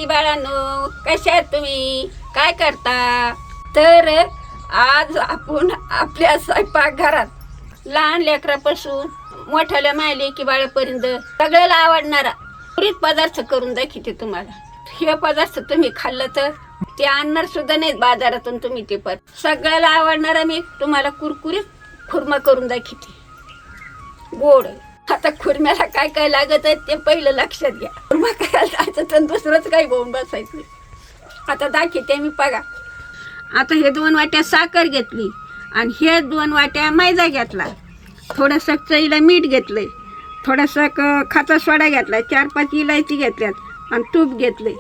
लेकी बाळांनो, कशा आहात तुम्ही? काय करता? तर आज आपण आपल्या स्वयंपाकघरात लहान लेकरापासून मोठ्याला माय लेकी बाळापर्यंत सगळ्याला आवडणारा पुरीत पदार्थ करून दाखवते तुम्हाला. हे पदार्थ तुम्ही खाल्लं तर ते आणणार सुद्धा नाहीत बाजारातून तुम्ही ते. पण सगळ्याला आवडणारा मी तुम्हाला कुरकुरीत खुर्मा करून दाखवते, गोड. आता खुर्म्याला काय काय लागत आहे ते पहिलं लक्षात घ्या. खुर्मा करायला जायचं तर दुसरंच काही घेऊन बसायचं. आता दाखवते मी, बघा. आता हे 2 वाट्या साखर घेतली आणि हे 2 वाट्या मैदा घेतला, थोडंसं चवीला मीठ घेतलंय, थोडंसं खाचा सोडा घेतला, 4-5 इलायची घेतल्यात आणि तूप घेतले.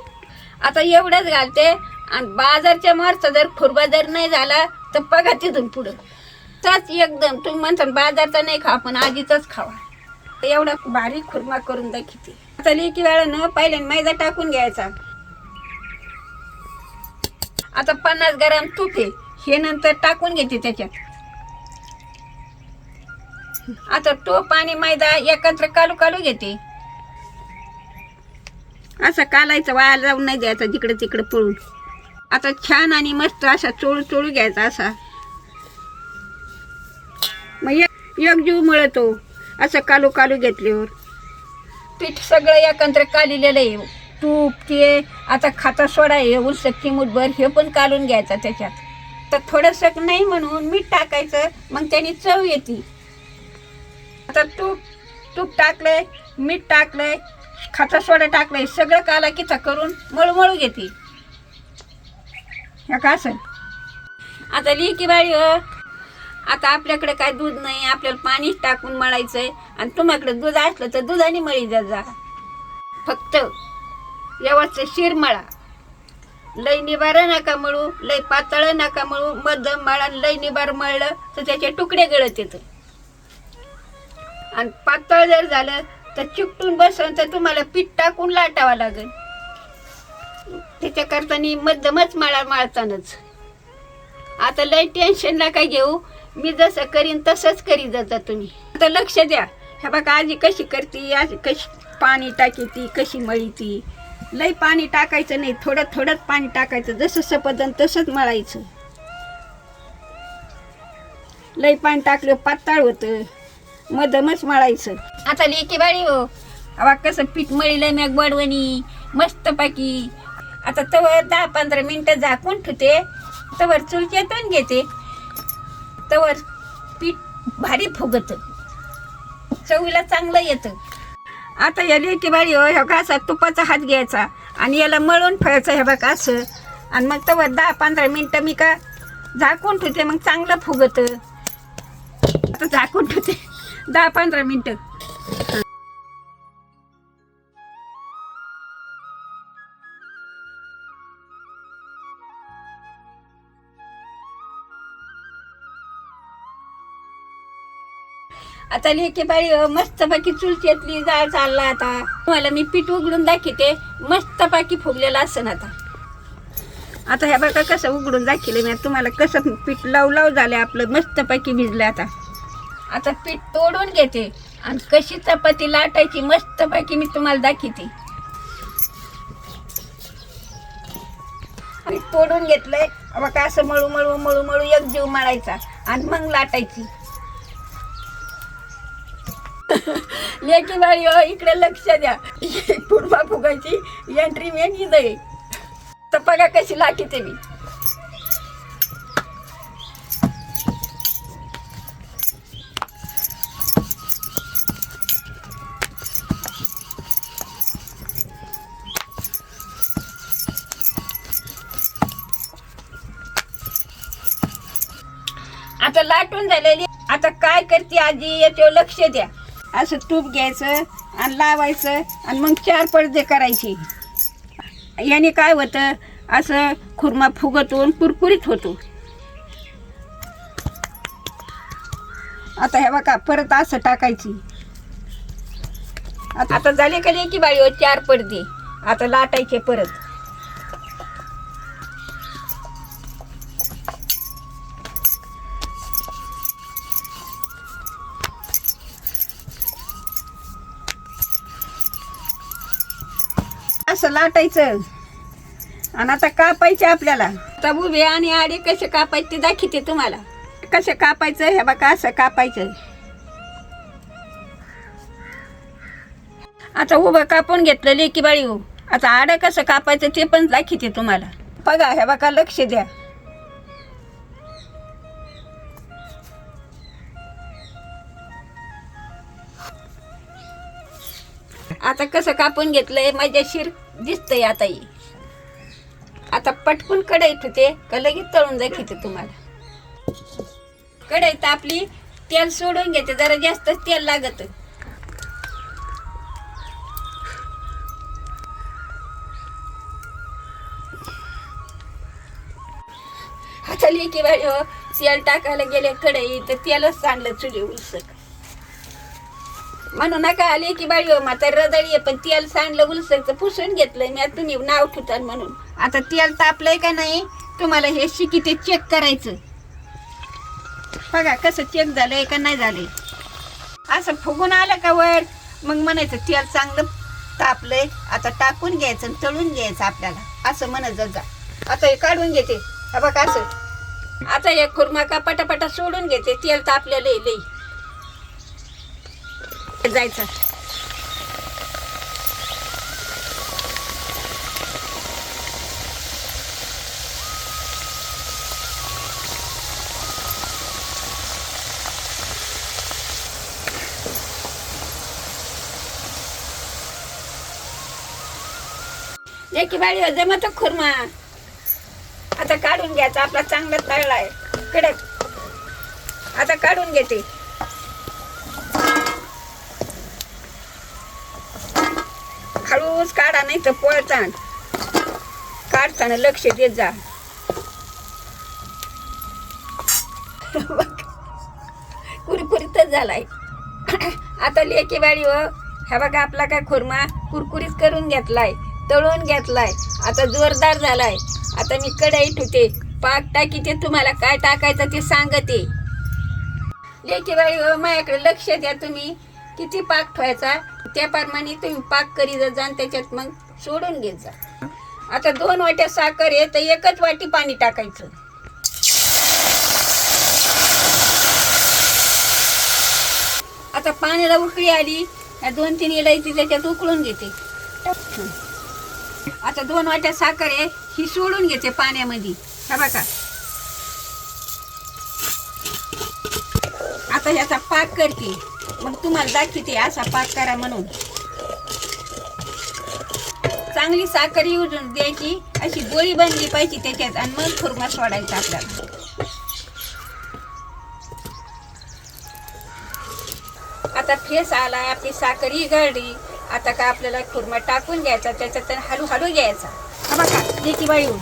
आता एवढंच घालते. आणि बाजारच्या मारचा जर खुर्मा जर नाही झाला तर बघा तिथून पुढं त्याच एकदम तुम्ही म्हणता बाजारचा नाही खा, पण आजीचाच खावा. एवढा बारीक खुर्मा करून दाखवते. आता लेकी वेळानं पहिले मैदा टाकून घ्यायचा. आता 50 ग्राम तूप आहे, हे नंतर टाकून घेते त्याच्यात. आता तूप आणि मैदा एकत्र कालू कालू घेते. असं कालायचं, वाया जाऊन नाही द्यायचं जिकडे तिकडे पळून. आता छान आणि मस्त असा चोळू चोळू घ्यायचा असा. मग एक जीव मळतो असं कालू कालू घेतल्यावर. पीठ सगळं एकत्र कालिलेलं आहे, तूप ते. आता खाता सोडा आहे उलसक चिमूटभर, हे पण कालून घ्यायचा त्याच्यात. तर थोडंसं नाही म्हणून मीठ टाकायचं, मग त्याने चव येते. आता तूप टाकलंय, मीठ टाकलंय, खाता सोडा टाकलंय, सगळं काला किचा करून मळू घेते. ह्या का असं. आता लेकी बाळी, आता आपल्याकडे काय दूध नाही, आपल्याला पाणीच टाकून मळायचंय. आणि तुम्हाकडे दूध असलं तर दुधाने मळी जा. फक्त व्यवस्थित शिर मळा. लय निबार नका मळू, लय पातळ नका मळू, मध्यम मळा. लय निबार मळलं तर त्याचे तुकडे गळत येतं. आणि पातळ जर झालं तर चिकटून बसलं तर तुम्हाला पीठ टाकून लाटावं लागेल. त्याच्याकरता मध्यमच मळतानाच. आता लय टेन्शन नका घेऊ, मी जसं करीन तसंच करीत जाता तुम्ही. आता लक्ष द्या. हे बघा आजी कशी करते, आजी कशी पाणी टाकी, कशी मळीती. लय पाणी टाकायचं नाही, थोडंच पाणी टाकायचं. जसं सपदन तसंच मळायचं. लय पाणी टाकलं पातळ होतं, मध्यमच मळायचं. आता लेकी बाळी हो, हवा कसं पीठ मळीलं मी गोडवणी मस्तपैकी. आता तवर 10-15 मिनटं झाकून ठेवते. तवर चूल पेटवून घेते. तवर पीठ भारी फुगतं, चवीला चांगलं येतं. आता या लेकी बाळी हो, ह्या असा तुपाचा हात घ्यायचा आणि याला मळून ठेवायचं. हे बघा असं. आणि मग तवर 10-15 मिनटं मी का झाकून ठेवते, मग चांगलं फुगतं. आता झाकून ठेवते 10-15 मिनटं. आता लेकी बाई मस्तपैकी चुलचेतली जाळ चालला. आता तुम्हाला मी पीठ उघडून दाखवते, मस्तपैकी फुगलेलं असं. आता ह्या बघा कसं उघडून दाखवलं मी तुम्हाला, कसं पीठ लाव झालं आपलं, मस्तपैकी भिजलं. आता पीठ तोडून घेते आणि कशी चपाती लाटायची मस्तपैकी मी तुम्हाला दाखवते. पीठ तोडून घेतलंय बघा असं, मळू मळू मळू मळू एक जीव मळायचा आणि मग लाटायची. लेकी बाळी हो, इकडे लक्ष द्या. खुर्मा फुगायची एंट्री मेन ही नाही. तर बघा कशी लाटते मी. आता लाटून झालेली. आता काय करते आजी याच्यावर लक्ष द्या. असं तूप घ्यायचं आणि लावायचं आणि मग 4 पडदे करायचे. याने काय होतं, असं खुर्मा फुगतून कुरकुरीत होतो. आता हे बघा परत असं टाकायची. आता झाले का लेकी बाळी 4 पडदे. आता लाटायचे परत. असं लाटायचं आणि आता कापायचे आपल्याला. आता उभे आणि आडे कसे कापायचे ते दाखवते तुम्हाला. कसे कापायचं हे बघा, असं कापायचं. आता उभं कापून घेतलं लेकी बाळी हो. आता आडं कसं कापायचं ते पण दाखवते तुम्हाला. बघा हे बघा, लक्ष द्या. आता कसं कापून घेतलंय मजेशीर दिसतंय. आता पटकून कढईत होते का लगेच तळून दाखवते तुम्हाला. कढईत आपली तेल सोडून घेते, जरा जास्तच तेल लागत. आता लेकी बाई हो, तेल टाकायला गेले कढईत तर तेलच सांडलं चुली उलसक. म्हणू नका लेकी बाई हो, म्हातारी रदळी आहे, पण तेल सांडलं उलसक पुसून घेतलंय मी. तुम्ही नाव ठेवताल म्हणून. आता तेल तापलंय का नाही तुम्हाला हे शिकिते चेक करायचं. बघा कसं चेक झालंय का नाही झालंय. असं फुगून आलं का वर मग म्हणायचं तेल चांगलं तापलंय. आता टाकून घ्यायचं आणि तळून घ्यायचं आपल्याला, असं म्हणत जा. आता हे काढून घेते हा बघा असं. आता एक खुर्मा का पटापटा सोडून घेते, तेल तापलेलं लई जायचं. लेकी बाळी जमत खुर्मा. आता काढून घ्यायचा आपला, चांगला तळलाय कडक. आता काढून घेते. हळूच काढा नाही तर पोळतान. काढताना लक्ष देत जा. कुरकुरीतच झालाय. आता लेकी बाळी हो, हा बघा आपला काय खुर्मा कुरकुरीत करून घेतलाय, तळून घेतलाय. आता जोरदार झालाय. आता मी कढईत ठेवते, पाक टाकीते. तुम्हाला काय टाकायचं ते सांगते. लेकी बाई हो, माझ्याकडे लक्ष द्या तुम्ही. किती पाक ठेवायचा त्याप्रमाणे तुम्ही पाक करीत जा आणि त्याच्यात मग सोडून घेत जा. आता 2 वाट्या साखर आहे तर 1च वाटी पाणी टाकायचं. आता पाण्याला उकळी आली, 2-3 इलायची त्याच्यात उकळून घेते. आता 2 वाट्या साखर आहे ही सोडून घेते पाण्यामध्ये. हा बघा. आता ह्याचा पाक करते, मग तुम्हाला दाखवते असा पाक करा म्हणून. चांगली साखर येऊन द्यायची, अशी गोळी बनली पाहिजे त्याच्यात, आणि मग खुर्मा सोडायचा आपल्याला. आता फेस आला, आपली साखर गळली. आता का आपल्याला खुर्मा टाकून घ्यायचा, त्याच्यात हळूहळू घ्यायचा. हा बघा लेकी बाई हो.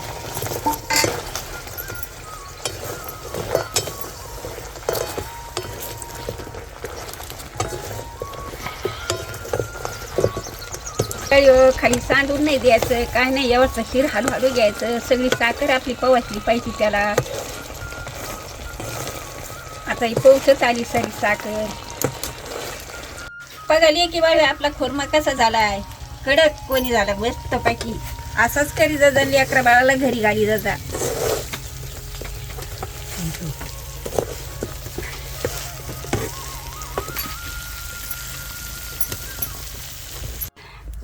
खाली सांडून नाही द्यायचं, काय नाही. व्यवस्थित हळूहळू घ्यायचं. सगळी साखर आपली पवसली पाहिजे त्याला. आता ही पौचच आली सारी साखर. बघा लेकी बाई आपला खुर्मा कसा झालाय, कडक कोणी झाला मस्त पैकी. असाच करी जा लेकरा बाळाला घरी गाडी जा.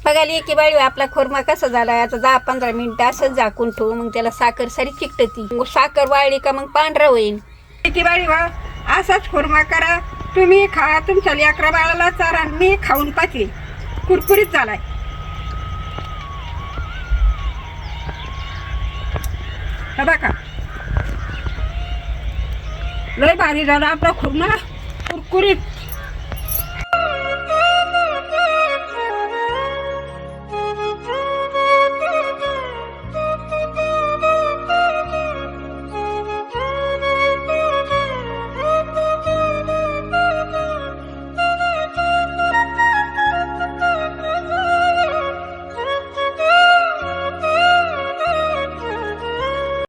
बघा लेकी बाई आपला खुर्मा कसा झालाय. आता 10-15 मिनिटं असंच झाकून ठेवू, मग त्याला साखर सारी चिकटती. साखर वाळली का मग पांढरा होईल. लेकी बाई असाच खुर्मा करा तुम्ही, खा. तुमच्या लेकरा बाळाला चारा. मी खाऊन पाहिजे. कुरकुरीत झालाय. हे बघा लय भारी झाला आपला खुर्मा, कुरकुरीत.